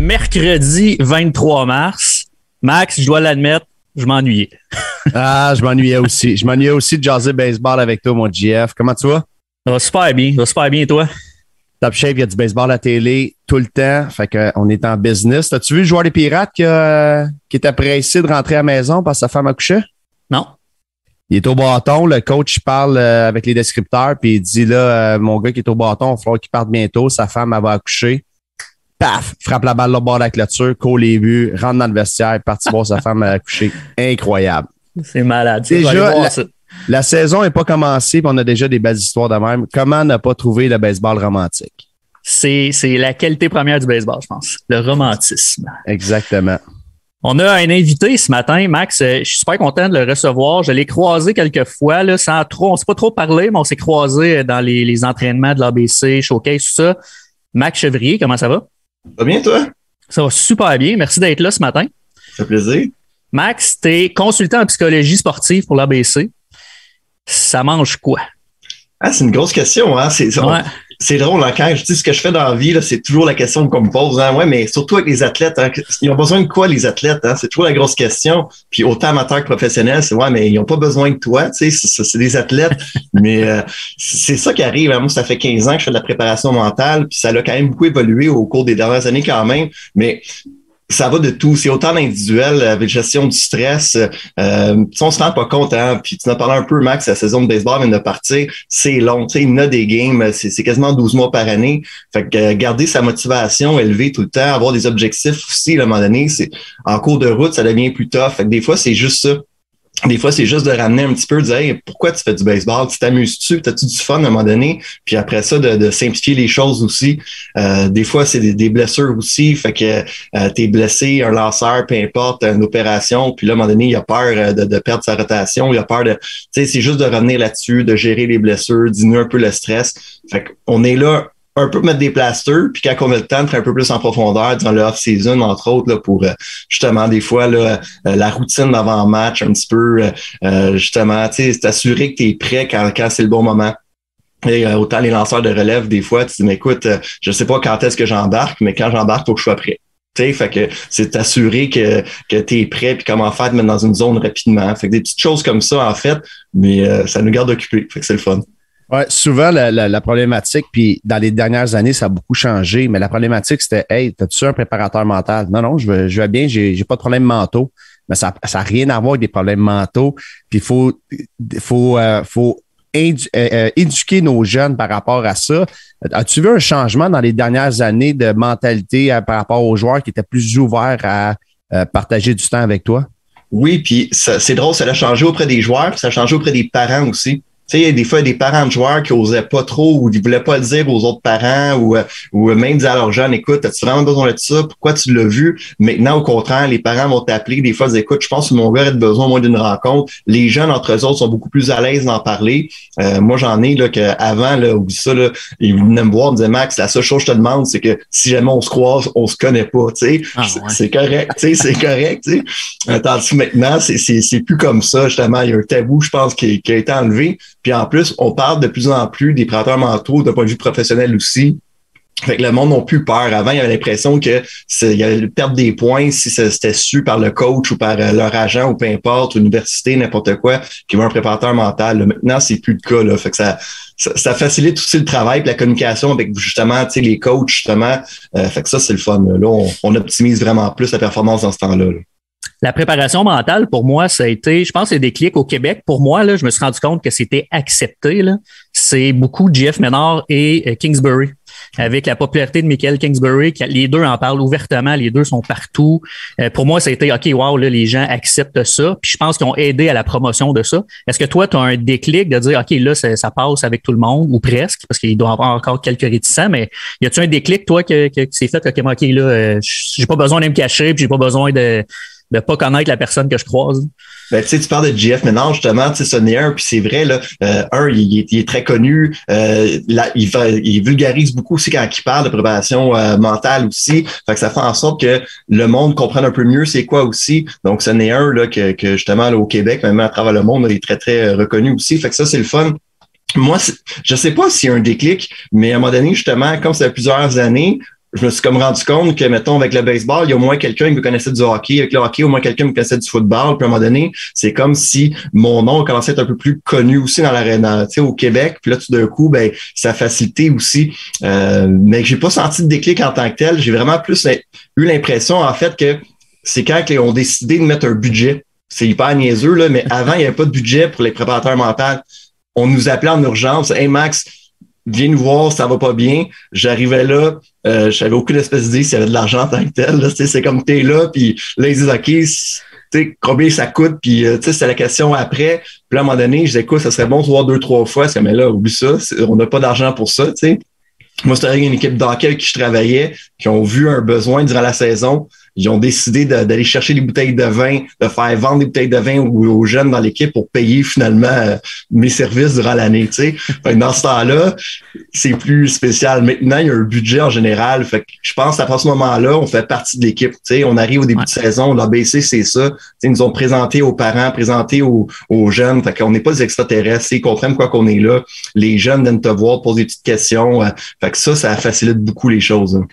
Mercredi 23 mars. Max, je dois l'admettre, je m'ennuyais. Ah, je m'ennuyais aussi. Je m'ennuyais aussi de jaser baseball avec toi, mon GF. Comment tu vas? Ça va super bien. Ça va super bien, toi? Top shape, il y a du baseball à la télé tout le temps. Fait qu'on est en business. T'as-tu vu le joueur des Pirates qui était pressé de rentrer à la maison parce que sa femme accouchait? Non. Il est au bâton. Le coach parle avec les descripteurs puis il dit là, mon gars qui est au bâton, il va falloir qu'il parte bientôt. Sa femme, elle va accoucher. Paf! Frappe la balle au bord de la clôture, court les buts, rentre dans le vestiaire, parti voir sa femme accoucher. Incroyable. C'est malade. Déjà, la saison n'est pas commencée puis on a déjà des belles histoires de même. Comment ne pas trouver le baseball romantique? C'est la qualité première du baseball, je pense. Le romantisme. Exactement. On a un invité ce matin, Max. Je suis super content de le recevoir. Je l'ai croisé quelques fois, là, sans trop. On ne s'est pas trop parlé, mais on s'est croisé dans les entraînements de l'ABC, Showcase, tout ça. Max Chevrier, comment ça va? Ça va bien, toi? Ça va super bien. Merci d'être là ce matin. Ça fait plaisir. Max, tu es consultant en psychologie sportive pour l'ABC. Ça mange quoi? Ah, c'est une grosse question, hein? C'est drôle, hein? Quand je dis ce que je fais dans la vie, là, c'est toujours la question qu'on me pose, hein? Ouais, mais surtout avec les athlètes, hein? Ils ont besoin de quoi, les athlètes, hein? C'est toujours la grosse question. Puis autant amateurs que professionnels, c'est ouais, mais ils n'ont pas besoin de toi, tu sais, c'est des athlètes. Mais c'est ça qui arrive, hein? Moi, ça fait 15 ans que je fais de la préparation mentale, puis ça a quand même beaucoup évolué au cours des dernières années quand même. Mais ça va de tout. C'est autant l'individuel avec gestion du stress. On se rend pas compte, hein. Puis tu en as parlé un peu, Max, la saison de baseball vient de partir. C'est long. Tu sais, il y en a des games. C'est quasiment 12 mois par année. Fait que garder sa motivation élevée tout le temps, avoir des objectifs aussi, à un moment donné, c'est en cours de route, ça devient plus tough. Fait que des fois, c'est juste ça. Des fois, c'est juste de ramener un petit peu, de dire hey, pourquoi tu fais du baseball? Tu t'amuses-tu? T'as-tu du fun à un moment donné? Puis après ça, de simplifier les choses aussi. Des fois, c'est des blessures aussi. Fait que t'es blessé, un lanceur, peu importe, une opération. Puis là, à un moment donné, il a peur de perdre sa rotation. Il a peur de... Tu sais, c'est juste de revenir là-dessus, de gérer les blessures, diminuer un peu le stress. Fait qu'on est là un peu mettre des plasters, puis quand on a le temps de faire un peu plus en profondeur dans le off-season, entre autres, là, pour justement des fois là, la routine d'avant-match, un petit peu justement, tu sais, t'assurer que tu es prêt quand c'est le bon moment. Et autant les lanceurs de relève, des fois, tu dis, mais écoute, je sais pas quand est-ce que j'embarque, mais quand j'embarque, faut que je sois prêt. T'sais, fait que c'est t'assurer que tu es prêt puis comment faire de mettre dans une zone rapidement. Fait que des petites choses comme ça, en fait, mais ça nous garde occupés. Fait que c'est le fun. Ouais, souvent, la problématique, puis dans les dernières années, ça a beaucoup changé, mais la problématique, c'était hey, t'as-tu un préparateur mental? Non, je vais bien, j'ai pas de problèmes mentaux. Mais ça n'a rien à voir avec des problèmes mentaux. Puis il faut éduquer nos jeunes par rapport à ça. As-tu vu un changement dans les dernières années de mentalité par rapport aux joueurs qui étaient plus ouverts à partager du temps avec toi? Oui, puis c'est drôle, ça a changé auprès des joueurs, puis ça a changé auprès des parents aussi. Tu sais, il y a des fois des parents de joueurs qui osaient pas trop ou qui voulaient pas le dire aux autres parents ou même dire à leurs jeunes, écoute, as-tu vraiment besoin de ça? Pourquoi tu l'as vu? Maintenant, au contraire, les parents vont t'appeler. Des fois, ils disent, écoute, je pense que mon gars aurait besoin moins d'une rencontre. Les jeunes, entre eux autres, sont beaucoup plus à l'aise d'en parler. Moi, j'en ai, là, qu'avant, là, oublie ça, là, ils venaient me voir, ils me disaient, Max, la seule chose que je te demande, c'est que si jamais on se croise, on se connaît pas, tu sais. C'est correct, tu sais, c'est correct, tu sais. Tandis que maintenant, c'est plus comme ça, justement. Il y a un tabou, je pense, qui a été enlevé. Puis en plus, on parle de plus en plus des prédateurs mentaux d'un point de vue professionnel aussi. Fait que le monde n'a plus peur. Avant, il y avait l'impression que il y avait perdre des points si c'était su par le coach ou par leur agent ou peu importe, l'université, n'importe quoi, qui veut un préparateur mental. Là, maintenant, c'est plus le cas. Là. Fait que ça facilite aussi le travail et la communication avec justement les coachs, justement. Fait que ça, c'est le fun. Là, on optimise vraiment plus la performance dans ce temps-là. Là. La préparation mentale, pour moi, ça a été, je pense que c'est des clics au Québec. Pour moi, là, je me suis rendu compte que c'était accepté. Là. C'est beaucoup Jeff Ménard et Kingsbury. Avec la popularité de Michael Kingsbury, les deux en parlent ouvertement, les deux sont partout. Pour moi, ça a été, OK, wow, là, les gens acceptent ça. Puis je pense qu'ils ont aidé à la promotion de ça. Est-ce que toi, tu as un déclic de dire, OK, là, ça passe avec tout le monde, ou presque, parce qu'il doit y avoir encore quelques réticents, mais y a-tu un déclic, toi, que c'est fait, OK, là, j'ai pas besoin de me cacher, puis j'ai pas besoin de pas connaître la personne que je croise? Ben, tu sais, tu parles de JF maintenant, justement, tu sais, ce n'est un, puis c'est vrai, là, il est très connu, il vulgarise beaucoup aussi quand il parle de préparation mentale aussi, fait que ça fait en sorte que le monde comprenne un peu mieux c'est quoi aussi, donc ce n'est un, là, que justement, là, au Québec, même à travers le monde, là, il est très, très reconnu aussi, fait que ça, c'est le fun. Moi, je sais pas s'il y a un déclic, mais à un moment donné, justement, comme ça fait plusieurs années, je me suis comme rendu compte que, mettons, avec le baseball, il y a au moins quelqu'un qui me connaissait du hockey. Avec le hockey, au moins quelqu'un qui me connaissait du football. Puis à un moment donné, c'est comme si mon nom commençait à être un peu plus connu aussi dans l'arène, tu sais, au Québec. Puis là, tout d'un coup, ben, ça a facilité aussi. Mais j'ai pas senti de déclic en tant que tel. J'ai vraiment plus eu l'impression, en fait, que c'est quand ils ont décidé de mettre un budget. C'est hyper niaiseux, là, mais avant, il n'y avait pas de budget pour les préparateurs mentaux. On nous appelait en urgence. Hey, Max, viens nous voir, ça va pas bien. J'arrivais là, j'avais aucune espèce d'idée s'il y avait de l'argent en tant que tel. Là, c'est comme t'es là, puis là, ils disent OK, combien ça coûte, puis c'est la question après. Puis là, à un moment donné, je disais, écoute, ça serait bon de voir 2-3 fois. C'est comme, mais là, oublie ça, on n'a pas d'argent pour ça, tu sais. Moi, c'était une équipe d'hockey avec qui je travaillais, qui ont vu un besoin durant la saison. Ils ont décidé d'aller chercher des bouteilles de vin, de faire vendre des bouteilles de vin aux jeunes dans l'équipe pour payer finalement mes services durant l'année. Tu sais, dans ce temps-là, c'est plus spécial. Maintenant, il y a un budget en général. Fait que je pense qu'à ce moment-là, on fait partie de l'équipe. Tu sais, on arrive au début de saison, l'ABC, c'est ça. Tu sais, ils nous ont présenté aux parents, présenté aux jeunes. Fait qu'on n'est pas des extraterrestres. Ils comprennent quoi qu'on est là. Les jeunes viennent te voir, posent des petites questions. Fait que ça facilite beaucoup les choses. Hein.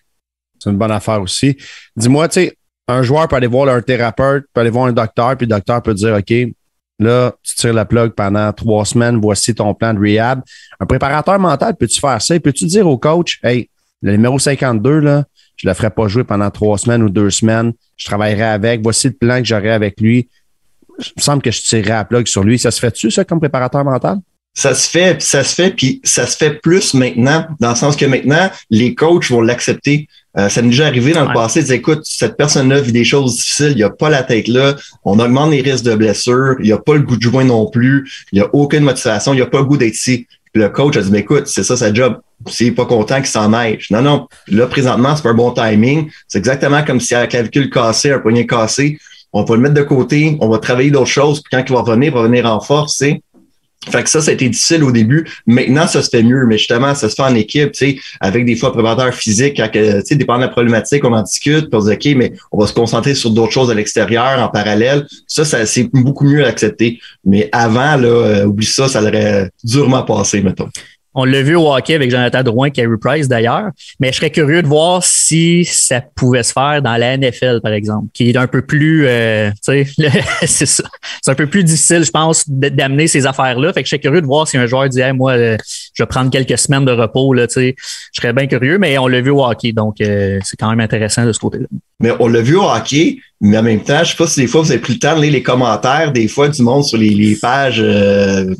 C'est une bonne affaire aussi. Dis-moi, tu sais, un joueur peut aller voir un thérapeute, peut aller voir un docteur, puis le docteur peut dire, OK, là, tu tires la plug pendant 3 semaines, voici ton plan de rehab. Un préparateur mental, peux-tu faire ça? Peux-tu dire au coach, hey, le numéro 52, là, je le ferai pas jouer pendant 3 semaines ou 2 semaines, je travaillerai avec, voici le plan que j'aurai avec lui. Il me semble que je tirerai la plug sur lui. Ça se fait-tu, ça, comme préparateur mental? Ça se fait, puis ça se fait plus maintenant, dans le sens que maintenant, les coachs vont l'accepter. Ça m'est déjà arrivé dans le passé de dire, écoute, cette personne-là vit des choses difficiles, il n'y a pas la tête là, on augmente les risques de blessures, il n'y a pas le goût de jouer non plus, il n'y a aucune motivation, il n'y a pas le goût d'être ici. Puis le coach a dit, écoute, c'est ça sa job. S'il n'est pas content qu'il s'en aille. Non. Là, présentement, c'est pas un bon timing. C'est exactement comme si à la clavicule cassée, un poignet cassé, on va le mettre de côté, on va travailler d'autres choses, puis quand il va revenir en force, tu sais. Fait que ça a été difficile au début. Maintenant, ça se fait mieux, mais justement, ça se fait en équipe, tu sais, avec des fois un préparateur physique, quand, tu sais, dépendant de la problématique, on en discute, puis on dit, OK, mais on va se concentrer sur d'autres choses à l'extérieur, en parallèle. Ça c'est beaucoup mieux à accepter. Mais avant, là, oublie ça, ça l'aurait durement passé, mettons. On l'a vu au hockey avec Jonathan Drouin, Carey Price d'ailleurs, mais je serais curieux de voir si ça pouvait se faire dans la NFL, par exemple, qui est un peu plus, tu sais, c'est ça. C'est un peu plus difficile, je pense, d'amener ces affaires-là. Fait que je serais curieux de voir si un joueur dit, hey, moi, je vais prendre quelques semaines de repos, là, tu sais. Je serais bien curieux, mais on l'a vu au hockey, donc c'est quand même intéressant de ce côté-là. Mais on l'a vu au hockey, mais en même temps, je sais pas si des fois vous avez pris le temps de lire les commentaires des fois du monde sur les pages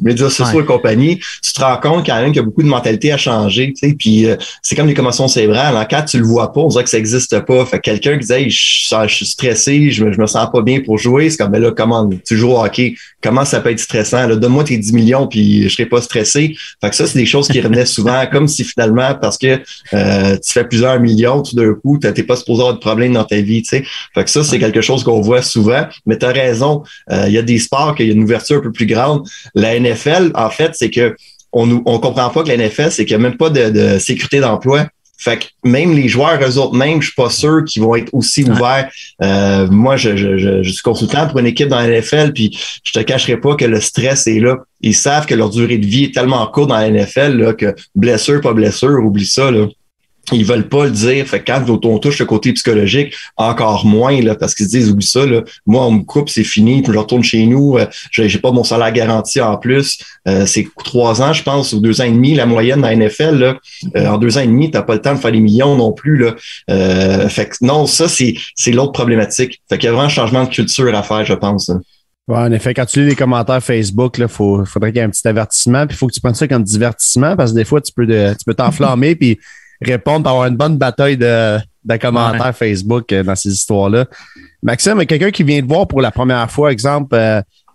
médias sociaux et compagnie. Tu te rends compte quand même qu'il y a beaucoup de mentalité à changer, tu sais. Puis c'est comme les commotions cérébrales. En cas, tu le vois pas, on dirait que ça existe pas. Fait que quelqu'un qui disait, hey, je suis stressé, je me sens pas bien pour jouer, c'est comme, ben là, comment tu joues au hockey? Comment ça peut être stressant? Là, donne-moi tes 10 millions puis je serai pas stressé. Fait que ça, c'est des choses qui revenaient souvent, comme si finalement, parce que tu fais plusieurs millions, tout d'un coup, t'es pas supposé avoir de problème dans ta vie, tu sais. Fait que ça, c'est quelque chose qu'on voit souvent. Mais tu as raison, il y a des sports qu'il y a une ouverture un peu plus grande. La NFL, en fait, c'est que on comprend pas que la NFL, c'est qu'il n'y a même pas de sécurité d'emploi. Fait que même les joueurs, eux autres même, je suis pas sûr qu'ils vont être aussi ouverts. Moi, je suis consultant pour une équipe dans la NFL, puis je te cacherai pas que le stress est là. Ils savent que leur durée de vie est tellement courte dans la NFL là, que blessure, pas blessure, oublie ça, là. Ils veulent pas le dire. Fait que quand on touche le côté psychologique, encore moins, là, parce qu'ils se disent, oublie ça, là, moi, on me coupe, c'est fini, puis je retourne chez nous, j'ai pas mon salaire garanti en plus. C'est 3 ans, je pense, ou 2 ans et demi, la moyenne dans la NFL, là. En 2 ans et demi, t'as pas le temps de faire des millions non plus, là. Fait que non, ça, c'est l'autre problématique. Fait qu'il y a vraiment un changement de culture à faire, je pense, là. Ouais, en effet, quand tu lis les commentaires Facebook, là, faudrait qu'il y ait un petit avertissement, puis il faut que tu prennes ça comme divertissement, parce que des fois, tu peux t'enflammer, puis répondre, pour avoir une bonne bataille de commentaires Facebook dans ces histoires-là. Maxime, il y a quelqu'un qui vient te voir pour la première fois, exemple,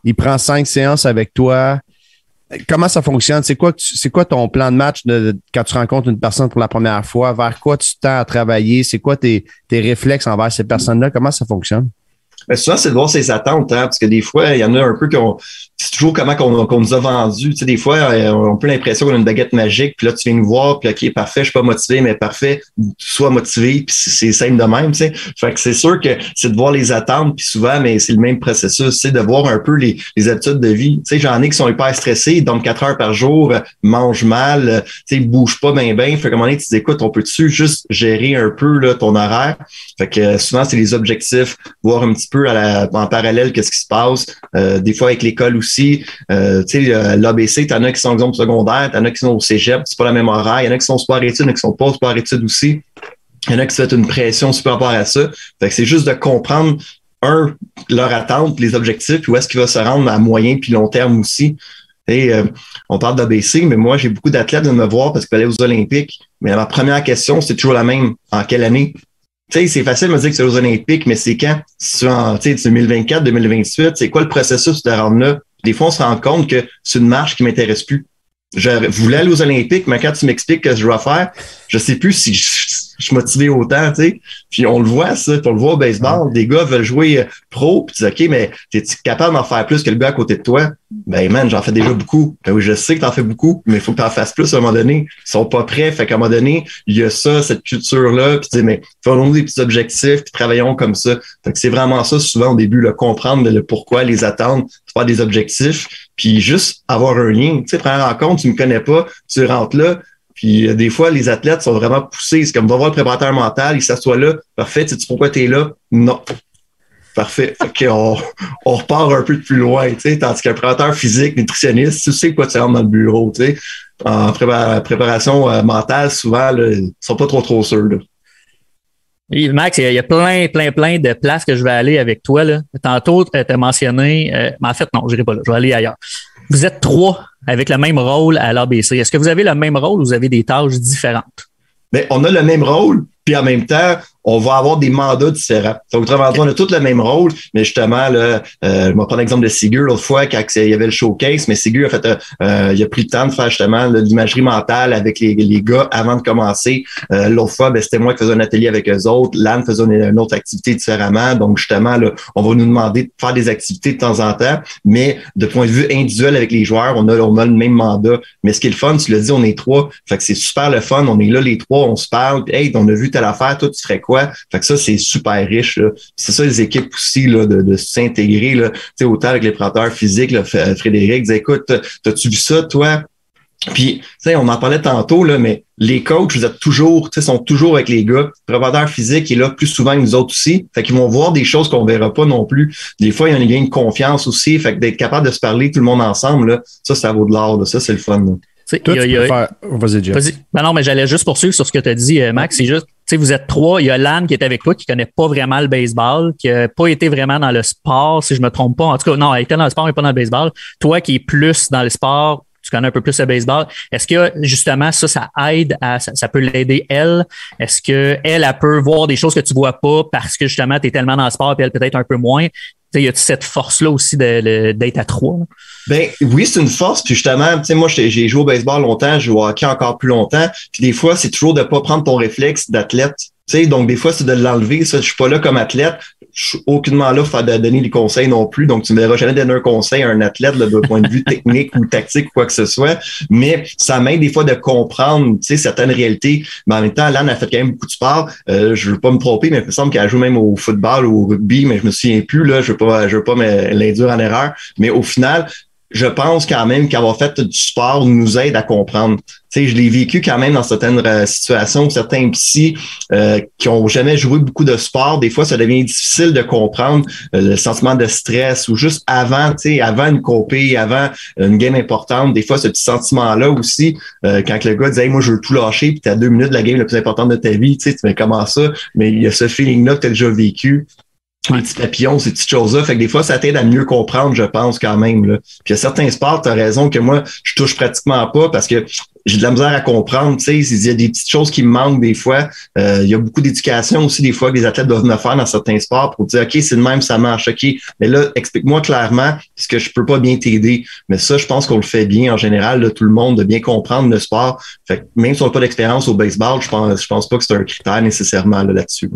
il prend 5 séances avec toi. Comment ça fonctionne? C'est quoi ton plan de match quand tu rencontres une personne pour la première fois? Vers quoi tu tends à travailler? C'est quoi tes réflexes envers ces personnes-là? Comment ça fonctionne? Mais souvent, c'est de voir ses attentes, hein, parce que des fois, il y en a un peu c'est toujours comment qu'on nous a vendu. Tu sais, des fois, on a un peu l'impression qu'on a une baguette magique, puis là, tu viens nous voir, puis OK, parfait, je suis pas motivé, mais parfait, sois motivé, puis c'est simple de même, tu sais. Fait que c'est sûr que c'est de voir les attentes, puis souvent, mais c'est le même processus, c'est de voir un peu les habitudes de vie. Tu sais, j'en ai qui sont hyper stressés, ils dorment 4 heures par jour, mangent mal, tu sais, ils bougent pas bien. Fait qu'à un moment donné, tu te dis, écoute, on peut-tu juste gérer un peu là, ton horaire? Fait que souvent, c'est les objectifs, voir un petit peu en parallèle qu'est-ce qui se passe. Des fois, avec l'école aussi, tu sais, l'ABC, t'en as qui sont exemple secondaire, t'en as qui sont au cégep, c'est pas la même horaire. Il y en a qui sont sport-études, il y en a qui sont pas sport-études aussi. Il y en a qui se fait une pression super rapport à ça. Fait que c'est juste de comprendre, leur attente, les objectifs, puis où est-ce qu'il va se rendre à moyen puis long terme aussi. Et on parle d'ABC, mais moi, j'ai beaucoup d'athlètes de me voir parce qu'ils allaient aux Olympiques. Mais ma première question, c'est toujours la même. En quelle année? Tu sais, c'est facile de me dire que c'est aux Olympiques, mais c'est quand? C'est en 2024, 2028. C'est quoi le processus de rendre là? Des fois, on se rend compte que c'est une marche qui m'intéresse plus. Je voulais aller aux Olympiques, mais quand tu m'expliques ce que je dois faire, je sais plus si je suis motivé autant, tu sais. Puis on le voit, ça. On le voit au baseball. Des gars veulent jouer pro, puis tu dis, OK, mais t'es-tu capable d'en faire plus que le gars à côté de toi? Ben, man, j'en fais déjà beaucoup. Ben oui, je sais que t'en fais beaucoup, mais il faut que t'en fasses plus à un moment donné. Ils sont pas prêts. Fait qu'à un moment donné, il y a ça, cette culture-là. Puis tu dis, mais faisons-nous des petits objectifs, puis travaillons comme ça. Fait que c'est vraiment ça, souvent, au début, le comprendre le pourquoi, les attendre, faire des objectifs, puis juste avoir un lien. Tu sais, prendre en compte, tu me connais pas, tu rentres là. Puis des fois, les athlètes sont vraiment poussés. C'est comme, va voir le préparateur mental, il s'assoit là. Parfait, sais-tu pourquoi tu es là? Non. Parfait. Fait qu'on repart un peu de plus loin, tu sais. Tandis qu'un préparateur physique, nutritionniste, tu sais quoi tu rentres dans le bureau, tu sais. En préparation mentale, souvent, là, ils sont pas trop sûrs, là. Oui, Max, il y a plein de places que je vais aller avec toi, là. Tantôt, tu as mentionné, mais en fait, non, je n'irai pas là. Je vais aller ailleurs. Vous êtes 3 avec le même rôle à l'ABC. Est-ce que vous avez le même rôle ou vous avez des tâches différentes? Bien, on a le même rôle, puis en même temps, on va avoir des mandats différents. Donc, autrement dit, on a tous le même rôle, mais justement, là, je vais prendre l'exemple de Sigur l'autre fois, quand il y avait le showcase, mais Sigur a fait, il a pris le temps de faire justement l'imagerie mentale avec les gars avant de commencer. L'autre fois, ben, c'était moi qui faisais un atelier avec eux autres. Lann faisait une autre activité différemment. Donc, justement, là, on va nous demander de faire des activités de temps en temps, mais de point de vue individuel avec les joueurs, on a le même mandat. Mais ce qui est le fun, tu l'as dit, on est 3. Fait que c'est super le fun. On est là, les 3, on se parle. Hey, on a vu telle affaire, toi, tu ferais quoi? Fait que ça, c'est super riche, là. C'est ça, les équipes aussi, là, de s'intégrer, là. Tu sais, autant avec les préparateurs physiques, là, Frédéric disait, écoute, t'as-tu vu ça, toi? Puis, tu sais, on en parlait tantôt, là, mais les coachs, vous êtes toujours, tu sais, sont toujours avec les gars. Le préparateur physique est là plus souvent que nous autres aussi. Fait qu'ils vont voir des choses qu'on verra pas non plus. Des fois, il y a une gain de confiance aussi. Fait que d'être capable de se parler tout le monde ensemble, là, ça vaut de l'or, là. Ça, c'est le fun, là. Vas-y, Jeff. Vas-y. Ben non, mais j'allais juste poursuivre sur ce que tu as dit, Max. C'est juste, tu sais, vous êtes 3. Il y a Lann qui est avec toi, qui connaît pas vraiment le baseball, qui a pas été vraiment dans le sport, si je me trompe pas. En tout cas, non, elle était dans le sport, mais pas dans le baseball. Toi qui es plus dans le sport, tu connais un peu plus le baseball. Est-ce que, justement, ça aide ça peut l'aider elle? Est-ce que elle peut voir des choses que tu vois pas parce que, justement, tu es tellement dans le sport et elle peut-être un peu moins? Tu sais, y a-tu cette force-là aussi d'être à 3? Là? Ben oui, c'est une force. Puis justement, tu sais, moi, j'ai joué au baseball longtemps, j'ai joué au hockey encore plus longtemps. Puis des fois, c'est toujours de pas prendre ton réflexe d'athlète. Tu sais, donc des fois, c'est de l'enlever. Ça, je suis pas là comme athlète. Je suis aucunement là pour donner des conseils non plus. Donc, tu me verras jamais donner un conseil à un athlète là, de point de vue technique ou tactique ou quoi que ce soit. Mais ça m'aide des fois de comprendre, tu sais, certaines réalités. Mais en même temps, Lann a fait quand même beaucoup de sport. Je veux pas me tromper, mais il me semble qu'elle joue même au football ou au rugby, mais je me souviens plus, là. Je veux pas l'induire en erreur. Mais au final, je pense quand même qu'avoir fait du sport nous aide à comprendre. Tu sais, je l'ai vécu quand même dans certaines situations, certains psys qui ont jamais joué beaucoup de sport. Des fois, ça devient difficile de comprendre le sentiment de stress ou juste avant, tu sais, avant une compé, avant une game importante. Des fois, ce petit sentiment-là aussi, quand le gars dit hey, moi, je veux tout lâcher, puis t'as 2 minutes de la game la plus importante de ta vie, tu sais, tu fais comment ça? Mais il y a ce feeling-là que tu as déjà vécu. Les petits papillons, ces petites choses-là. Fait que des fois, ça t'aide à mieux comprendre, je pense, quand même, là. Puis il y a certains sports, tu as raison que moi, je touche pratiquement pas parce que j'ai de la misère à comprendre, tu sais, il y a des petites choses qui me manquent des fois. Il y a beaucoup d'éducation aussi, des fois, que les athlètes doivent me faire dans certains sports pour dire, OK, c'est de même, ça marche, OK. Mais là, explique-moi clairement, puisque je peux pas bien t'aider. Mais ça, je pense qu'on le fait bien en général, là, tout le monde, de bien comprendre le sport. Fait que même si on n'a pas d'expérience au baseball, je pense pas que c'est un critère nécessairement là-dessus.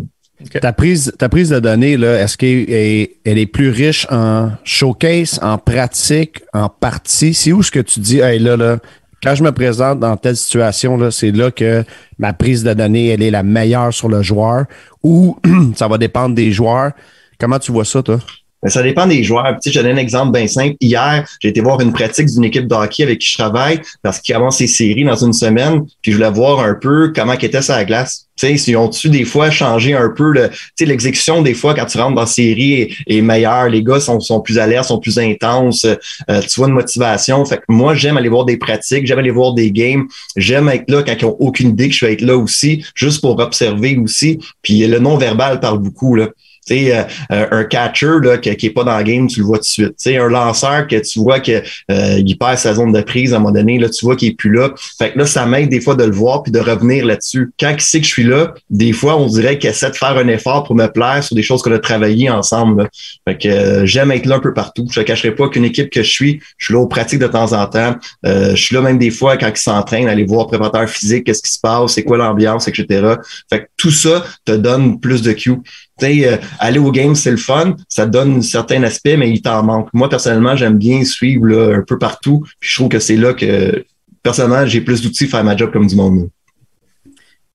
Okay. Ta prise de données, là, est-ce qu'elle est plus riche en showcase, en pratique, en partie? C'est où ce que tu dis, hey, là, quand je me présente dans telle situation, là, c'est là que ma prise de données, elle est la meilleure sur le joueur, ou ça va dépendre des joueurs? Comment tu vois ça, toi? Ben, ça dépend des joueurs. Tu sais, je donne un exemple bien simple. Hier, j'ai été voir une pratique d'une équipe de hockey avec qui je travaille parce qu'ils commencent ses séries dans une semaine. Puis je voulais voir un peu comment était sa glace. Tu sais, s'ils ont-tu des fois changé un peu l'exécution des fois quand tu rentres dans la série est meilleure. Les gars sont plus alertes, sont plus intenses. Tu vois une motivation. Fait que moi, j'aime aller voir des pratiques, j'aime aller voir des games. J'aime être là quand ils ont aucune idée que je vais être là aussi, juste pour observer aussi. Puis le non-verbal parle beaucoup, là. Tu sais, un catcher là, qui est pas dans le game, tu le vois tout de suite. Tu sais, un lanceur que tu vois que il perd sa zone de prise à un moment donné, là, tu vois qu'il est plus là. Fait que là, ça m'aide des fois de le voir puis de revenir là-dessus. Quand il sait que je suis là, des fois, on dirait qu'il essaie de faire un effort pour me plaire sur des choses qu'on a travaillé ensemble. Là. Fait que j'aime être là un peu partout. Je ne cacherai pas qu'une équipe que je suis là aux pratiques de temps en temps. Je suis là même des fois quand ils s'entraînent, aller voir le préparateur physique, qu'est-ce qui se passe, c'est quoi l'ambiance, etc. Fait que tout ça te donne plus de cues. Tu sais, aller au game, c'est le fun, ça te donne un certain aspect, mais il t'en manque. Moi, personnellement, j'aime bien suivre là, un peu partout. Puis je trouve que c'est là que, personnellement, j'ai plus d'outils pour faire ma job comme du monde.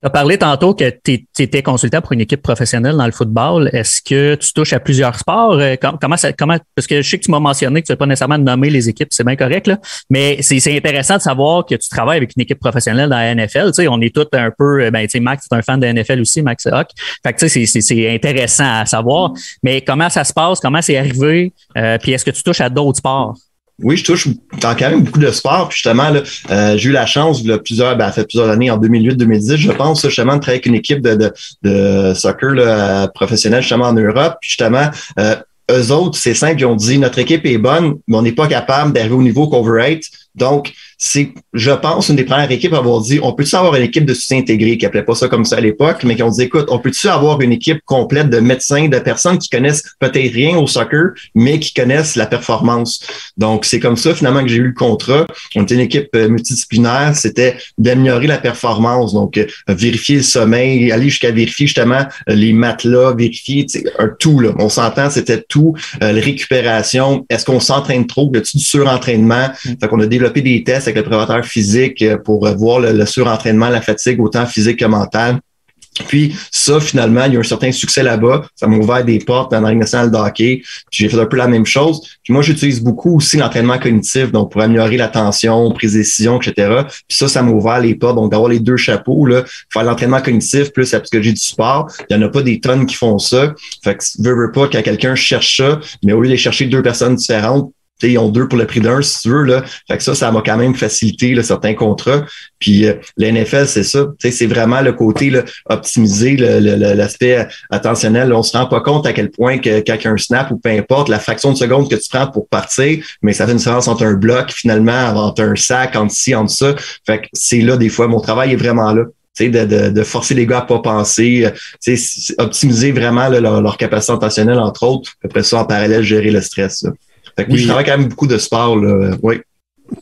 Tu as parlé tantôt que tu étais consultant pour une équipe professionnelle dans le football. Est-ce que tu touches à plusieurs sports? Comment parce que je sais que tu m'as mentionné que tu n'as pas nécessairement nommé les équipes, c'est bien correct, là. Mais c'est intéressant de savoir que tu travailles avec une équipe professionnelle dans la NFL. Tu sais, on est tous un peu, tu sais, Max, c'est un fan de la NFL aussi, Max Hawk. Fait que tu sais, c'est intéressant à savoir. Mais comment ça se passe? Comment c'est arrivé? Puis est-ce que tu touches à d'autres sports? Oui, je touche quand même beaucoup de sport. Puis justement, là, j'ai eu la chance, il y a plusieurs années, en 2008-2010, je pense, justement, de travailler avec une équipe de soccer là, professionnelle, justement, en Europe. Puis justement, eux autres, c'est simple, ils ont dit, notre équipe est bonne, mais on n'est pas capable d'arriver au niveau qu'on veut être. Donc, c'est, je pense, une des premières équipes à avoir dit, on peut-tu avoir une équipe de soutien intégré, qui appelait pas ça comme ça à l'époque, mais qui ont dit, écoute, on peut-tu avoir une équipe complète de médecins, de personnes qui connaissent peut-être rien au soccer, mais qui connaissent la performance. Donc, c'est comme ça, finalement, que j'ai eu le contrat. On était une équipe multidisciplinaire, c'était d'améliorer la performance. Donc, vérifier le sommeil, aller jusqu'à vérifier justement les matelas, vérifier un tout, là. On s'entend, c'était tout. La récupération, est-ce qu'on s'entraîne trop? Y a-t-il du surentraînement? Fait qu'on a développé des tests avec le préparateur physique pour voir le surentraînement, la fatigue, autant physique que mentale. Puis ça, finalement, il y a un certain succès là-bas. Ça m'a ouvert des portes dans la Ligue nationale de hockey. Puis j'ai fait un peu la même chose. Puis moi, j'utilise beaucoup aussi l'entraînement cognitif, donc pour améliorer l'attention, prise de décision, etc. Puis ça m'a ouvert les portes. Donc d'avoir les deux chapeaux, là, faire l'entraînement cognitif plus la psychologie du sport. Il n'y en a pas des tonnes qui font ça. Fait que veux pas quand quelqu'un cherche ça, mais au lieu de chercher deux personnes différentes, ils ont deux pour le prix d'un, si tu veux, là. Fait que ça m'a quand même facilité là, certains contrats. Puis la NFL, c'est ça. C'est vraiment le côté là, optimiser l'aspect attentionnel. Là, on se rend pas compte à quel point que quand il y a un snap ou peu importe, la fraction de seconde que tu prends pour partir, mais ça fait une différence entre un bloc, finalement, entre un sac, entre ci, entre ça. Fait que c'est là, des fois, mon travail est vraiment là. De forcer les gars à pas penser, optimiser vraiment là, leur capacité attentionnelle, entre autres. Après ça, en parallèle, gérer le stress. Là. Fait que oui, je travaille quand même beaucoup de sport, là. Oui.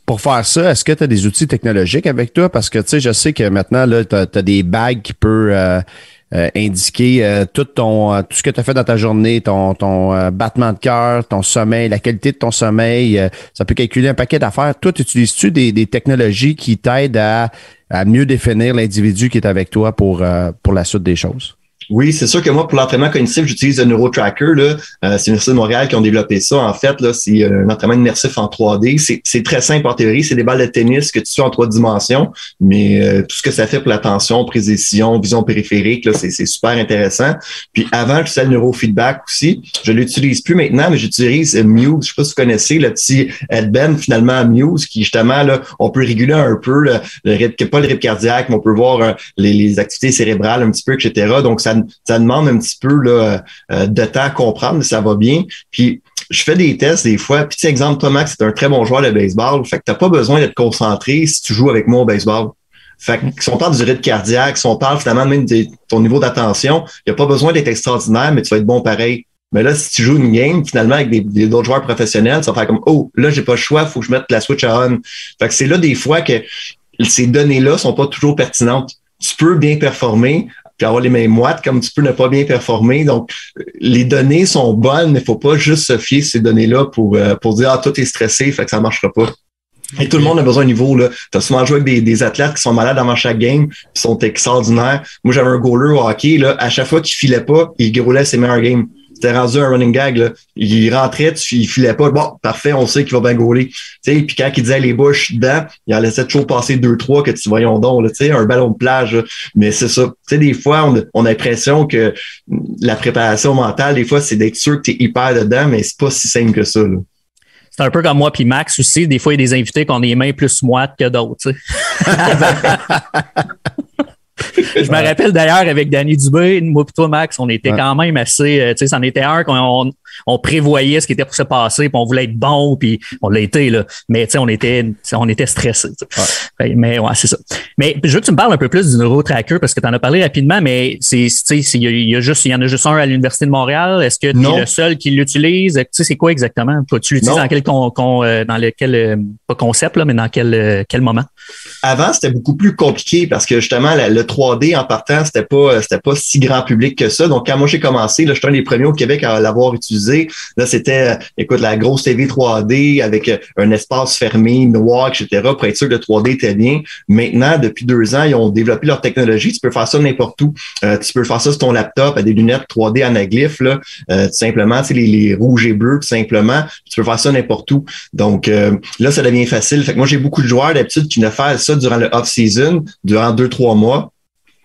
Pour faire ça, est-ce que tu as des outils technologiques avec toi? Parce que, tu sais, je sais que maintenant, là, tu as des bagues qui peuvent indiquer tout ce que tu as fait dans ta journée, ton battement de cœur, ton sommeil, la qualité de ton sommeil. Ça peut calculer un paquet d'affaires. Toi, utilises-tu des technologies qui t'aident à mieux définir l'individu qui est avec toi pour la suite des choses? Oui, c'est sûr que moi, pour l'entraînement cognitif, j'utilise le NeuroTracker. Là. C'est l'Université de Montréal qui ont développé ça. En fait, là, c'est un entraînement immersif en 3D. C'est très simple en théorie. C'est des balles de tennis que tu fais en 3 dimensions, mais tout ce que ça fait pour l'attention, prise de décision, vision périphérique, là, c'est super intéressant. Puis avant, j'utilisais le neurofeedback aussi. Je l'utilise plus maintenant, mais j'utilise Muse. Je sais pas si vous connaissez le petit headband finalement Muse, qui justement, là, on peut réguler un peu le rythme, pas le rythme cardiaque, mais on peut voir les activités cérébrales un petit peu, etc. Donc, ça demande un petit peu là, de temps à comprendre, mais ça va bien. Puis, je fais des tests des fois. Puis, tu sais, exemple, toi, Max, c'est un très bon joueur de baseball. Fait que t'as pas besoin d'être concentré si tu joues avec moi au baseball. Fait que si on parle du rythme cardiaque, si on parle finalement même de ton niveau d'attention, il n'y a pas besoin d'être extraordinaire, mais tu vas être bon pareil. Mais là, si tu joues une game, finalement, avec d'autres joueurs professionnels, ça va faire comme, oh, là, j'ai pas le choix, faut que je mette la switch à on. Fait que c'est là des fois que ces données-là sont pas toujours pertinentes. Tu peux bien performer puis avoir les mains moites, comme tu peux ne pas bien performer. Donc, les données sont bonnes, mais il faut pas juste se fier ces données-là pour dire, ah, toi, t'es stressé, fait que ça marchera pas. Et tout le monde a besoin de niveau, là. T'as souvent joué avec des athlètes qui sont malades avant chaque game, qui sont extraordinaires. Moi, j'avais un goaler au hockey, là. À chaque fois qu'il filait pas, il déroulait ses meilleurs games. C'était rendu un running gag, là. Il rentrait, il filait pas. Bon, parfait, on sait qu'il va bien gauler. Tu sais, puis quand il disait les bouches dedans, il en laissait toujours passer 2-3 que tu voyons donc, là, tu sais, un ballon de plage, là. Mais c'est ça. Tu sais, des fois, on a l'impression que la préparation mentale, des fois, c'est d'être sûr que tu es hyper dedans, mais c'est pas si simple que ça, là. C'est un peu comme moi puis Max aussi. Des fois, il y a des invités qui ont des mains plus moites que d'autres. Tu sais. Je me rappelle d'ailleurs avec Danny Dubé, moi et toi, Max, on était quand même assez... tu sais, c'en était un qu'on prévoyait ce qui était pour se passer, puis on voulait être bon, puis on l'a été, là. Mais tu sais, on était stressés. Mais ouais, c'est ça. Mais je veux que tu me parles un peu plus du NeuroTracker, parce que tu en as parlé rapidement, mais il y en a juste un à l'Université de Montréal. Est-ce que tu es le seul qui l'utilise? Tu sais, c'est quoi exactement? Tu l'utilises dans quel pas concept, là, mais dans quel moment? Avant, c'était beaucoup plus compliqué parce que justement, le 3D en partant, c'était pas si grand public que ça. Donc, quand moi j'ai commencé, là, j'étais un des premiers au Québec à l'avoir utilisé. Là, c'était, écoute, la grosse TV 3D avec un espace fermé, noir, etc. pour être sûr que le 3D était bien. Maintenant, depuis 2 ans, ils ont développé leur technologie. Tu peux faire ça n'importe où. Tu peux faire ça sur ton laptop, à des lunettes 3D anaglyphes, là, tout simplement, tu sais, les rouges et bleus, tout simplement. Tu peux faire ça n'importe où. Donc, là, ça devient facile. Fait que moi, j'ai beaucoup de joueurs d'habitude qui ne font ça durant le off-season, durant 2-3 mois.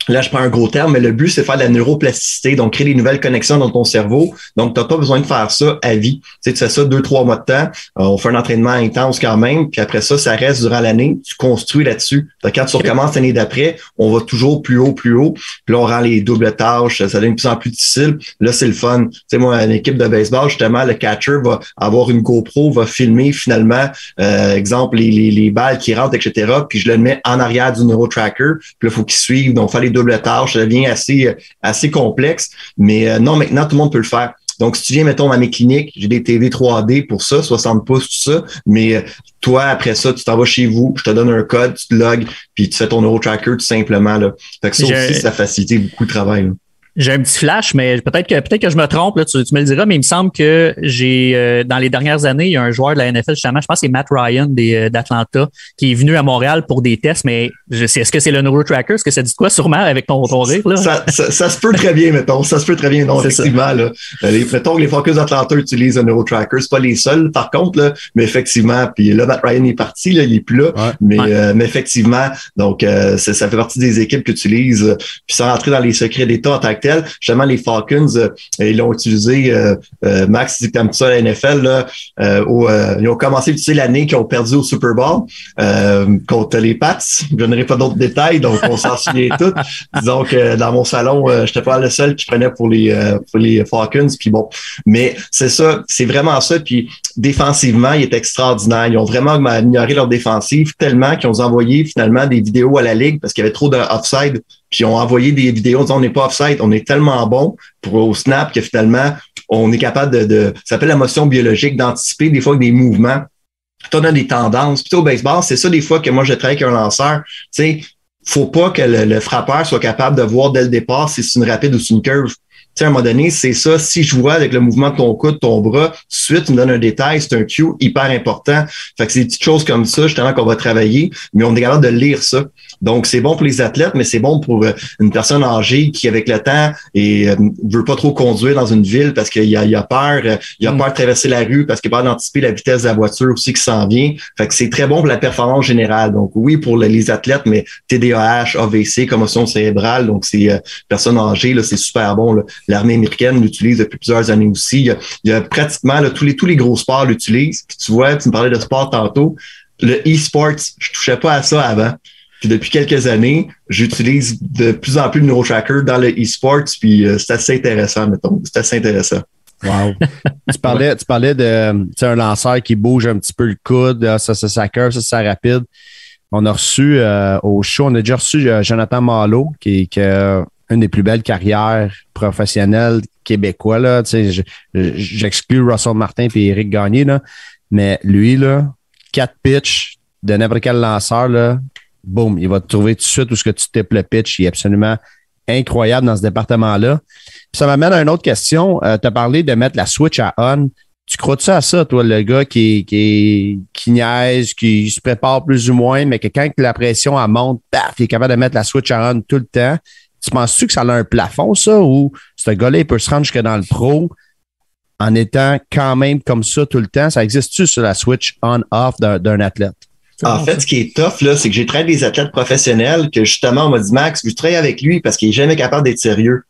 Là, je prends un gros terme, mais le but, c'est de faire de la neuroplasticité, donc créer des nouvelles connexions dans ton cerveau. Donc, tu n'as pas besoin de faire ça à vie. Tu sais, tu fais ça 2-3 mois de temps. On fait un entraînement intense quand même, puis après ça, ça reste durant l'année. Tu construis là-dessus. Donc, quand tu recommences l'année d'après, on va toujours plus haut, plus haut. Puis là, on rend les doubles tâches, ça devient de plus en plus difficile. Là, c'est le fun. Tu sais, moi, une équipe de baseball, justement, le catcher va avoir une GoPro, va filmer finalement, exemple, les balles qui rentrent, etc. Puis je le mets en arrière du NeuroTracker. Puis là, il faut qu'il suive. Donc, faire les double tâches, ça devient assez complexe. Mais non, maintenant, tout le monde peut le faire. Donc, si tu viens, mettons, dans mes cliniques, j'ai des TV 3D pour ça, 60 pouces, tout ça. Mais toi, après ça, tu t'en vas chez vous, je te donne un code, tu te logs, puis tu fais ton NeuroTracker tout simplement, là. Fait que ça aussi, ça facilite beaucoup le travail, là. J'ai un petit flash, mais peut-être que je me trompe, là, tu me le diras, mais il me semble que j'ai dans les dernières années, il y a un joueur de la NFL, justement, je pense que c'est Matt Ryan d'Atlanta, qui est venu à Montréal pour des tests, mais est-ce que c'est le NeuroTracker? Est-ce que ça dit quoi sûrement avec ton rire? Là? Ça se peut très bien, mettons. Ça se peut très bien. Non, effectivement, là. Mettons que les Falcons d'Atlanta utilisent un NeuroTracker. C'est pas les seuls, par contre, là, mais effectivement, puis là, Matt Ryan est parti, là, il est plus là. Ouais. Mais effectivement, donc ça fait partie des équipes qui utilisent, puis sans rentrer dans les secrets d'État en tant que tel. Justement, les Falcons, ils l'ont utilisé. Max dit que t'aimes ça à la NFL. Là, ils ont commencé à utiliser l'année qu'ils ont perdu au Super Bowl contre les Pats. Je donnerai pas d'autres détails, donc on s'en souvient tous. Disons que dans mon salon, j'étais pas le seul qui prenait pour les Falcons. Puis bon, mais c'est ça, c'est vraiment ça. Puis défensivement, il est extraordinaire. Ils ont vraiment amélioré leur défensive tellement qu'ils ont envoyé finalement des vidéos à la ligue parce qu'il y avait trop de offside. Puis ils ont envoyé des vidéos disant on n'est pas offside, on est tellement bon au snap que finalement, on est capable ça s'appelle la motion biologique, d'anticiper des fois des mouvements. On a des tendances. Puis au baseball, c'est ça des fois que moi je travaille avec un lanceur. Tu sais, faut pas que le frappeur soit capable de voir dès le départ si c'est une rapide ou c'est une curve. Tu sais, à un moment donné, c'est ça. Si je vois avec le mouvement de ton coude, ton bras, tout de suite, tu me donnes un détail, c'est un cue hyper important. Fait que c'est des petites choses comme ça, justement, qu'on va travailler, mais on est capable de lire ça. Donc, c'est bon pour les athlètes, mais c'est bon pour une personne âgée qui, avec le temps, veut pas trop conduire dans une ville parce qu'il a peur, il a peur de traverser la rue parce qu'il a peur d'anticiper la vitesse de la voiture aussi qui s'en vient. Fait que c'est très bon pour la performance générale. Donc, oui, pour les athlètes, mais TDAH, AVC, commotion cérébrale, donc c'est personnes âgées, là, c'est super bon, là. L'armée américaine l'utilise depuis plusieurs années aussi. Il y a pratiquement là, tous les gros sports l'utilisent. Puis tu vois, tu me parlais de sport tantôt. Le e-sports, je touchais pas à ça avant. Puis depuis quelques années, j'utilise de plus en plus de NeuroTracker dans le e-sports. Puis c'est assez intéressant, mettons. C'est assez intéressant. Wow. tu parlais de un lanceur qui bouge un petit peu le coude. Ça curve, ça rapide. On a reçu au show, on a déjà reçu Jonathan Malo, qui a une des plus belles carrières professionnelles québécois, là. Tu sais, j'exclus Russell Martin et Éric Gagné, là. Mais lui, là, 4 pitches de n'importe quel lanceur, là, boum, il va te trouver tout de suite où ce que tu tapes le pitch. Il est absolument incroyable dans ce département-là. Puis ça m'amène à une autre question. Tu as parlé de mettre la switch à on. Tu crois-tu à ça, toi, le gars qui niaise, qui se prépare plus ou moins, mais que quand la pression elle monte, paf, il est capable de mettre la switch à on tout le temps? Tu penses-tu que ça a un plafond, ça, ou ce gars-là, il peut se rendre jusque dans le pro en étant quand même comme ça tout le temps? Ça existe-tu sur la switch on-off d'un athlète? En fait, ce qui est tough, là, c'est que j'ai travaillé des athlètes professionnels que justement, on m'a dit, Max, je travaille avec lui parce qu'il est jamais capable d'être sérieux.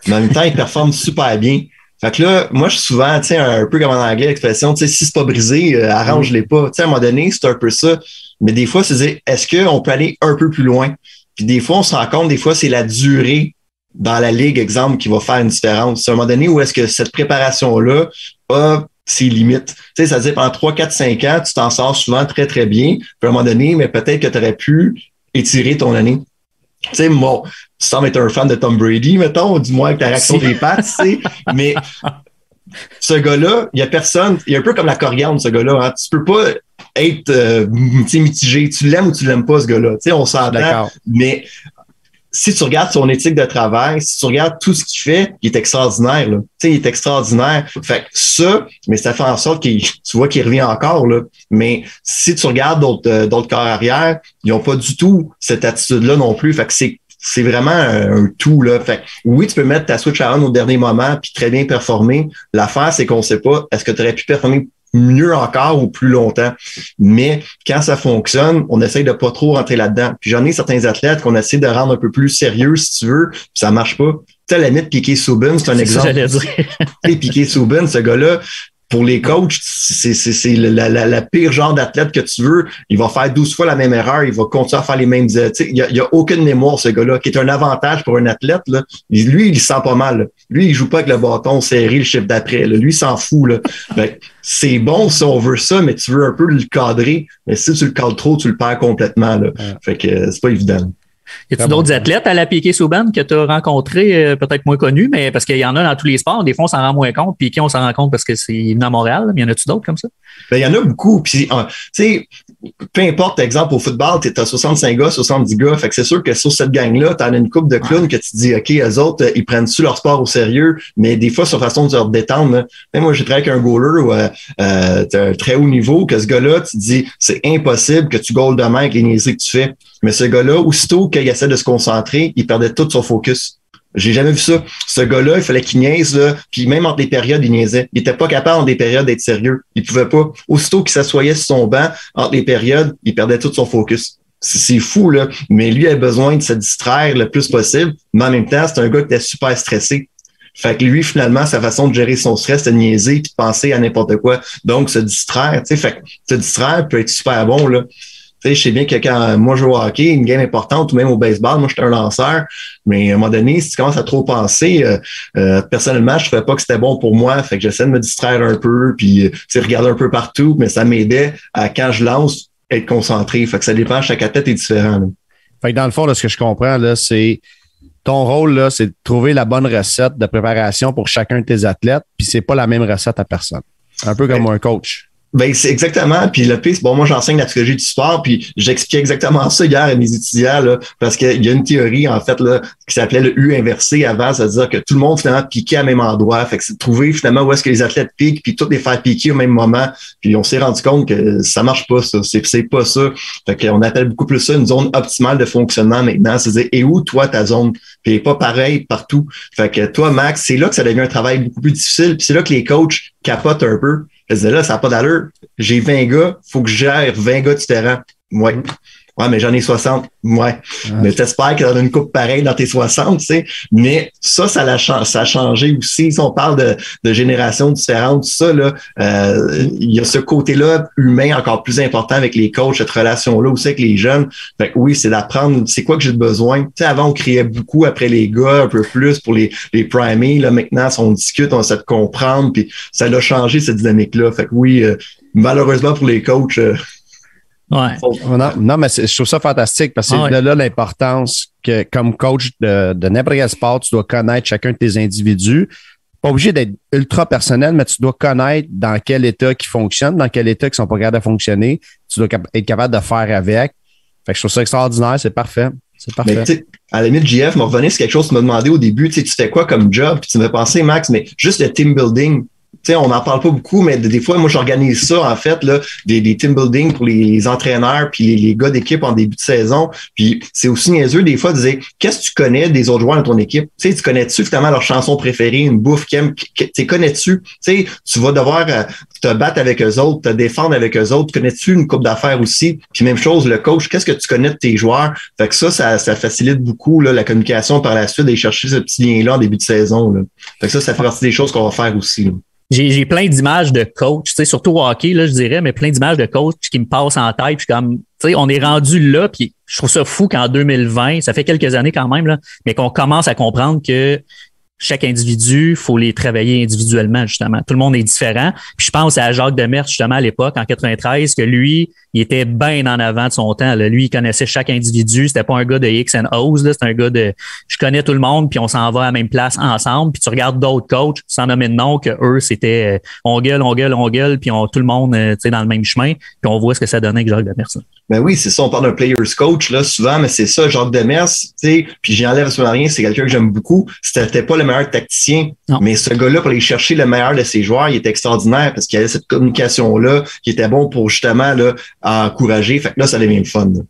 Mais en même temps, il performe super bien. Fait que là, moi, je suis souvent, tu sais, un peu comme en anglais, l'expression, tu sais, si c'est pas brisé, arrange-les pas. Tu sais, à un moment donné, c'est un peu ça. Mais des fois, c'est dire, est-ce qu'on peut aller un peu plus loin? Puis des fois, on se rend compte, des fois, c'est la durée dans la ligue, exemple, qui va faire une différence. C'est à un moment donné où est-ce que cette préparation-là a ses limites. Tu sais, ça veut dire pendant 3, 4, 5 ans, tu t'en sors souvent très, très bien. Puis à un moment donné, mais peut-être que tu aurais pu étirer ton année. Tu sais, bon, tu sembles être un fan de Tom Brady, mettons, dis-moi avec ta réaction des pattes, tu sais. Mais ce gars-là, il y a personne, il est un peu comme la coriandre, ce gars-là. Hein. Tu peux pas être mitigé. Tu l'aimes ou tu l'aimes pas, ce gars-là. Tu sais, on s'entend. Mais si tu regardes son éthique de travail, si tu regardes tout ce qu'il fait, il est extraordinaire. Là. Tu sais, il est extraordinaire. Fait que ça, mais ça fait en sorte tu vois qu'il revient encore. Là. Mais si tu regardes d'autres corps arrière, ils n'ont pas du tout cette attitude-là non plus. Fait que c'est vraiment un tout. Là. Fait que, oui, tu peux mettre ta switch à on au dernier moment puis très bien performer. L'affaire, c'est qu'on ne sait pas, est-ce que tu aurais pu performer mieux encore ou plus longtemps. Mais quand ça fonctionne, on essaye de pas trop rentrer là-dedans. Puis j'en ai certains athlètes qu'on essaie de rendre un peu plus sérieux, si tu veux, puis ça marche pas. Tu sais, à la limite, Piquet Subban, c'est un exemple. Piquet Subban, ce gars-là, pour les coachs, c'est la pire genre d'athlète que tu veux. Il va faire 12 fois la même erreur. Il va continuer à faire les mêmes... Tu sais, il y a aucune mémoire, ce gars-là, qui est un avantage pour un athlète. Là. Lui, il sent pas mal. Là. Lui, il joue pas avec le bâton serré le chiffre d'après. Là. Lui, il s'en fout. Là. Fait, c'est bon si on veut ça, mais tu veux un peu le cadrer. Mais si tu le cadres trop, tu le perds complètement. Là. Ouais. Fait que c'est pas évident. Y a-t-il d'autres athlètes à la Piquet Subban que tu as rencontrés, peut-être moins connus, mais parce qu'il y en a dans tous les sports. Des fois, on s'en rend moins compte. Piquet, on s'en rend compte parce que c'est venu à Montréal. Mais y en a-tu d'autres comme ça? Ben, il y en a beaucoup. Puis, tu sais, peu importe, exemple, au football, tu as 65 gars, 70 gars. Fait que c'est sûr que sur cette gang-là, tu en as une couple de clowns que tu dis, OK, eux autres, ils prennent-tu leur sport au sérieux? Mais des fois, sur façon de se détendre. Moi, j'ai travaillé avec un goaler où t'as un très haut niveau, que ce gars-là, tu dis, c'est impossible que tu goals demain avec les niaiseries que tu fais. Mais ce gars-là, aussitôt qu'il essaie de se concentrer, il perdait tout son focus. J'ai jamais vu ça. Ce gars-là, il fallait qu'il niaise, là, puis même entre les périodes, il niaisait. Il était pas capable entre des périodes d'être sérieux. Il pouvait pas. Aussitôt qu'il s'assoyait sur son banc, entre les périodes, il perdait tout son focus. C'est fou, là. Mais lui, il a besoin de se distraire le plus possible. Mais en même temps, c'est un gars qui était super stressé. Fait que lui, finalement, sa façon de gérer son stress, c'est de niaiser puis de penser à n'importe quoi. Donc, se distraire, tu sais. Fait que se distraire peut être super bon, là. Tu sais, je sais bien que quand moi je joue au hockey, une game importante, ou même au baseball, moi j'étais un lanceur, mais à un moment donné, si tu commences à trop penser, personnellement, je trouvais pas que c'était bon pour moi, fait que j'essaie de me distraire un peu, puis tu sais, regarder un peu partout, mais ça m'aidait à, quand je lance, être concentré. Fait que ça dépend, chaque athlète est différent. Là. Fait que dans le fond, là, ce que je comprends, là, c'est ton rôle, là, c'est de trouver la bonne recette de préparation pour chacun de tes athlètes, puis c'est pas la même recette à personne. Un peu comme un coach. Ben, c'est exactement. Puis le pire, bon, moi, j'enseigne la psychologie du sport, puis j'expliquais exactement ça hier à mes étudiants, là, parce qu'il y a une théorie, en fait, là, qui s'appelait le U inversé avant, c'est-à-dire que tout le monde, finalement, piquait à même endroit. Fait que c'est de trouver, finalement, où est-ce que les athlètes piquent, puis tous les faire piquer au même moment. Puis on s'est rendu compte que ça marche pas, ça. C'est pas ça. Fait qu'on appelle beaucoup plus ça une zone optimale de fonctionnement maintenant. C'est-à-dire, et où, toi, ta zone? Puis pas pareil partout. Fait que toi, Max, c'est là que ça devient un travail beaucoup plus difficile. Puis c'est là que les coachs capotent un peu. Ils disaient là, ça n'a pas d'allure. J'ai 20 gars, faut que je gère 20 gars différents. Ouais. Ouais, mais j'en ai 60. Ouais. Mais t'espères qu'il y en a une coupe pareille dans tes 60, tu sais. Mais ça a changé aussi. Si on parle de générations différentes, tout ça, là, il y a ce côté-là humain encore plus important avec les coachs, cette relation-là aussi avec les jeunes. Fait que oui, c'est d'apprendre c'est quoi que j'ai besoin. Tu sais, avant, on criait beaucoup après les gars, un peu plus pour les primés. Là, maintenant, si on discute, on essaie de comprendre. Puis ça a changé, cette dynamique-là. Fait que oui, malheureusement pour les coachs, ouais. Non, mais je trouve ça fantastique parce que c'est là l'importance que, comme coach de n'importe quel sport, tu dois connaître chacun de tes individus. Pas obligé d'être ultra personnel, mais tu dois connaître dans quel état ils fonctionnent, dans quel état ils sont pas capables de fonctionner. Tu dois être capable de faire avec. Fait que je trouve ça extraordinaire, c'est parfait. C'est parfait. Mais à la limite, JF m'a revenu sur quelque chose que tu m'as demandé au début, tu fais quoi comme job? Puis tu m'as pensé, Max, mais juste le team building. On n'en parle pas beaucoup, mais des fois, moi, j'organise ça, en fait, là, des team building pour les entraîneurs puis les gars d'équipe en début de saison. Puis c'est aussi niaiseux, des fois, de dire, qu'est-ce que tu connais des autres joueurs de ton équipe? Tu connais-tu finalement leur chanson préférée, une bouffe qu'ils aiment? Connais-tu? Tu vas devoir te battre avec eux autres, te défendre avec eux autres. Connais-tu une coupe d'affaires aussi? Puis même chose, le coach, qu'est-ce que tu connais de tes joueurs? Fait que ça facilite beaucoup là, la communication par la suite, d'aller chercher ce petit lien-là en début de saison. Là. Fait que ça fait partie des choses qu'on va faire aussi. Là. J'ai plein d'images de coach, surtout au hockey, là, je dirais, mais plein d'images de coach qui me passent en tête. Puis comme, on est rendu là, puis je trouve ça fou qu'en 2020, ça fait quelques années quand même, là, mais qu'on commence à comprendre que chaque individu, faut les travailler individuellement, justement. Tout le monde est différent. Puis je pense à Jacques Demers, justement, à l'époque, en 93, que lui, il était bien en avant de son temps. Là. Lui, il connaissait chaque individu. C'était pas un gars de X and O's, là. C'était un gars de je connais tout le monde, puis on s'en va à la même place ensemble. Puis tu regardes d'autres coachs, sans nommer de nom, que eux, c'était on gueule, puis tout le monde dans le même chemin. Puis on voit ce que ça donnait avec Jacques Demers. Ben oui, c'est ça, on parle d'un player's coach, là, souvent, mais c'est ça, Jacques Demers, puis j'y enlève absolument rien, c'est quelqu'un que j'aime beaucoup. C'était pas le meilleur tacticien, mais ce gars-là, pour aller chercher le meilleur de ses joueurs, il était extraordinaire parce qu'il y avait cette communication-là qui était bon pour justement là, encourager. Fait que là, ça devient le fun. Là.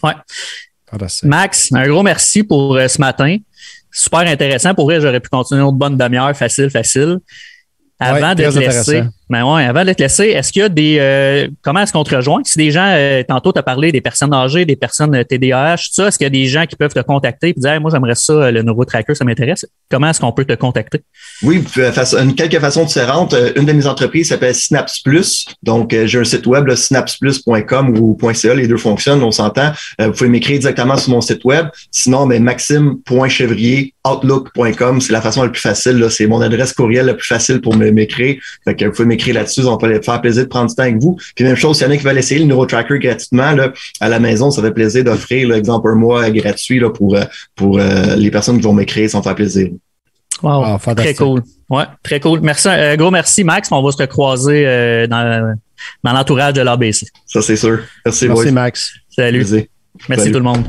Ouais. Max, un gros merci pour ce matin. Super intéressant. Pour vrai, j'aurais pu continuer une autre bonne demi-heure, facile. Avant de te laisser, avant de te laisser, est-ce qu'il y a des comment est-ce qu'on te rejoint? Si des gens, tantôt tu as parlé des personnes âgées, des personnes TDAH, tout ça, est-ce qu'il y a des gens qui peuvent te contacter et dire hey, moi j'aimerais ça, le NeuroTracker, ça m'intéresse. Comment est-ce qu'on peut te contacter? Oui, quelques façons différentes. Une de mes entreprises s'appelle Synapse Plus. Donc, j'ai un site web, synapseplus.com ou .ca, les deux fonctionnent, on s'entend. Vous pouvez m'écrire directement sur mon site web. Sinon, maxime.chevrier.outlook.com, c'est la façon la plus facile. Là. C'est mon adresse courriel la plus facile pour m'écrire. Fait que vous pouvez m'écrire là-dessus, on peut faire plaisir de prendre du temps avec vous. Puis même chose, s'il y en a qui veulent essayer le NeuroTracker gratuitement là, à la maison, ça fait plaisir d'offrir, exemple, un mois gratuit là, pour les personnes qui vont m'écrire, ça me fait plaisir. Wow, très cool. Ouais, très cool. Merci, gros merci, Max. On va se recroiser dans l'entourage de l'ABC. Ça, c'est sûr. Merci Max. Salut. Merci tout le monde.